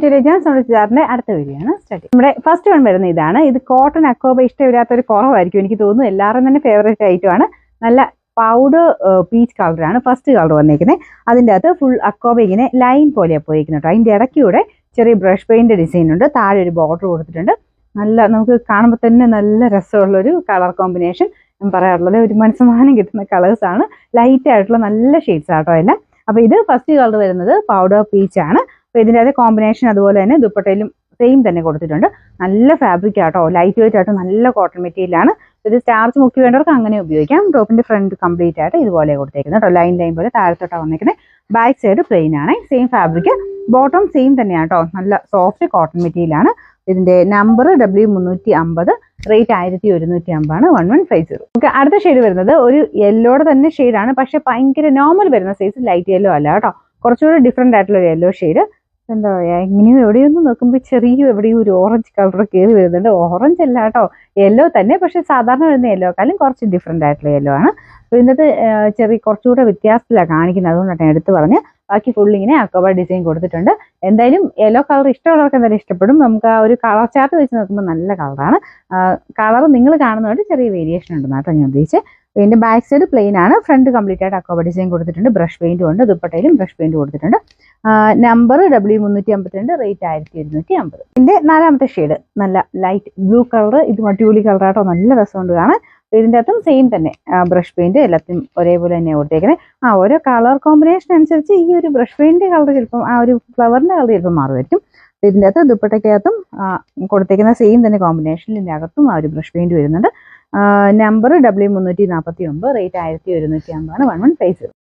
To രജാസ് നമ്മുടെ അടുത്ത video ആണ് സ്റ്റാർട്ട്. നമ്മുടെ ഫസ്റ്റ് വൺ വരുന്ന ഇതാണ്. ഇത് കോട്ടൺ അക്കോബ ഇഷ്ടമില്ലാത്തൊരു കുറവായിരിക്കും എനിക്ക് തോന്നുന്നു. എല്ലാവരും തന്നെ ഫേവറേറ്റ് ഐറ്റം ആണ്. നല്ല പൗഡർ പീച്ച് കളറാണ് ഫസ്റ്റ് കളർ വന്നിരിക്കുന്നത്. അതിൻ്റെ അകത്ത് ഫുൾ അക്കോബ ഇങ്ങനെ ലൈൻ പോലെയാണ് പോയിരിക്കുന്നത് കേട്ടോ. അതിൻ്റെ ഇടയ്ക്കൂടെ ചെറിയ ബ്രഷ് പെയിന്റ് ഡിസൈൻ ഉണ്ട്. താഴെ ഒരു ബോർഡർ കൊടുത്തിട്ടുണ്ട്. നല്ല നമുക്ക് കാണുമ്പോൾ തന്നെ നല്ല രസമുള്ളൊരു കളർ കോമ്പിനേഷൻ. ഞാൻ പറയാറുള്ളത് ഒരു മനസ്സമാനം കിട്ടുന്ന കളേഴ്സാണ്. ലൈറ്റ് ആയിട്ടുള്ള നല്ല ഷെയ്ഡ്സ് ആട്ടോ എല്ലാം. അപ്പോൾ ഇത് ഫസ്റ്റ് കളർ വരുന്നത് പൗഡർ പീച്ച് ആണ്. അപ്പോൾ ഇതിൻ്റെ അതേ കോമ്പിനേഷൻ അതുപോലെ തന്നെ ദുപ്പട്ടയിലും സെയിം തന്നെ കൊടുത്തിട്ടുണ്ട്. നല്ല ഫാബ്രിക് ആട്ടോ, ലൈറ്റ് വെയിറ്റ് ആട്ടോ, നല്ല കോട്ടൺ മെറ്റീരിയലാണ്. ഇത് സ്റ്റാർച്ച് മുക്കി വേണ്ടവർക്ക് അങ്ങനെ ഉപയോഗിക്കാം. ടോപ്പിന്റെ ഫ്രണ്ട് കംപ്ലീറ്റ് ആയിട്ട് ഇതുപോലെ കൊടുത്തേക്കുന്നത് കേട്ടോ. ലൈൻ പോലെ താഴത്തോട്ടാണ് വന്നിരിക്കുന്നത്. ബാക്ക് സൈഡ് പ്ലെയിൻ ആണ്. Same fabric. ബോട്ടം സെയിം തന്നെയാണ് കേട്ടോ. നല്ല സോഫ്റ്റ് കോട്ടൺ മെറ്റീരിയലാണ്. ഇതിന്റെ നമ്പർ W350, റേറ്റ് 1150 1150. ഓക്കെ, അടുത്ത ഷെയ്ഡ് വരുന്നത് ഒരു യെല്ലോയുടെ തന്നെ ഷെയ്ഡാണ്. പക്ഷെ ഭയങ്കര നോർമൽ വരുന്ന സൈസ് ലൈറ്റ് യെല്ലോ അല്ല കേട്ടോ. കുറച്ചുകൂടി ഡിഫറെന്റ് ആയിട്ടുള്ള ഒരു യെല്ലോ ഷെയ്ഡ്. എന്താ പറയുക, ഇങ്ങനെയും എവിടെയൊന്നും നോക്കുമ്പോൾ എവിടെയും ഒരു ഓറഞ്ച് കളർ കയറി വരുന്നുണ്ട്. ഓറഞ്ച് അല്ല കേട്ടോ, യെല്ലോ തന്നെ. പക്ഷെ സാധാരണ വരുന്ന യെല്ലോക്കാളും കുറച്ച് ഡിഫറെന്റ് ആയിട്ടുള്ള യെല്ലോ ആണ്. അപ്പോൾ ഇന്നത്തെ കുറച്ചുകൂടെ വ്യത്യാസത്തിലാണ് കാണിക്കുന്നത്. അതുകൊണ്ടാണ് ഞാൻ എടുത്ത് പറഞ്ഞ്. ബാക്കി ഫുൾ ഇങ്ങനെ അക്കോബ ഡിസൈൻ കൊടുത്തിട്ടുണ്ട്. എന്തായാലും യെല്ലോ കളർ ഇഷ്ടമുള്ളവർക്ക് എന്തായാലും ഇഷ്ടപ്പെടും. നമുക്ക് ആ ഒരു കളർ ചാർട്ട് വെച്ച് നോക്കുമ്പോൾ നല്ല കളറാണ്. കളർ നിങ്ങൾ കാണുന്നതുകൊണ്ട് ചെറിയ വേരിയേഷൻ ഉണ്ടെന്ന് കേട്ടോ ഞാൻ ഉദ്ദേശിച്ചത്. ഇതിന്റെ ബാക്ക് സൈഡ് പ്ലെയിൻ ആണ്. ഫ്രണ്ട് കംപ്ലീറ്റ് ആയിട്ട് അക്കോബ ഡിസൈൻ കൊടുത്തിട്ടുണ്ട്. ബ്രഷ് പെയിന്റും ഉണ്ട്. ദുപ്പട്ടയിലും ബ്രഷ് പെയിന്റ് കൊടുത്തിട്ടുണ്ട്. Number W352, rate 1250. ഇതിന്റെ നാലാമത്തെ ഷെയ്ഡ് നല്ല ലൈറ്റ് ബ്ലൂ കളർ. ഇത് മട്ടിപൊളി കളറാട്ടോ, നല്ല രസമുണ്ട് കാണാൻ. ഇതിൻ്റെ അകത്തും സെയിം തന്നെ ബ്രഷ് പെയിന്റ് എല്ലാത്തിനും ഒരേപോലെ തന്നെ കൊടുത്തേക്കുന്നത്. ഓരോ കളർ കോമ്പിനേഷൻ അനുസരിച്ച് ഈ ഒരു ബ്രഷ് പെയിന്റ് കളർ ചിലപ്പം ആ ഒരു ഫ്ലവറിന്റെ കളർ ചിലപ്പോൾ മാറുമായിരിക്കും. ഇതിൻ്റെ അകത്ത് ദുപ്പട്ടയ്ക്കകത്തും കൊടുത്തേക്കുന്ന സെയിം തന്നെ കോമ്പിനേഷനിൽ ഇതിൻ്റെ അകത്തും ആ ഒരു ബ്രഷ് പെയിന്റ് വരുന്നുണ്ട്. Number W349, rate 1150 1150.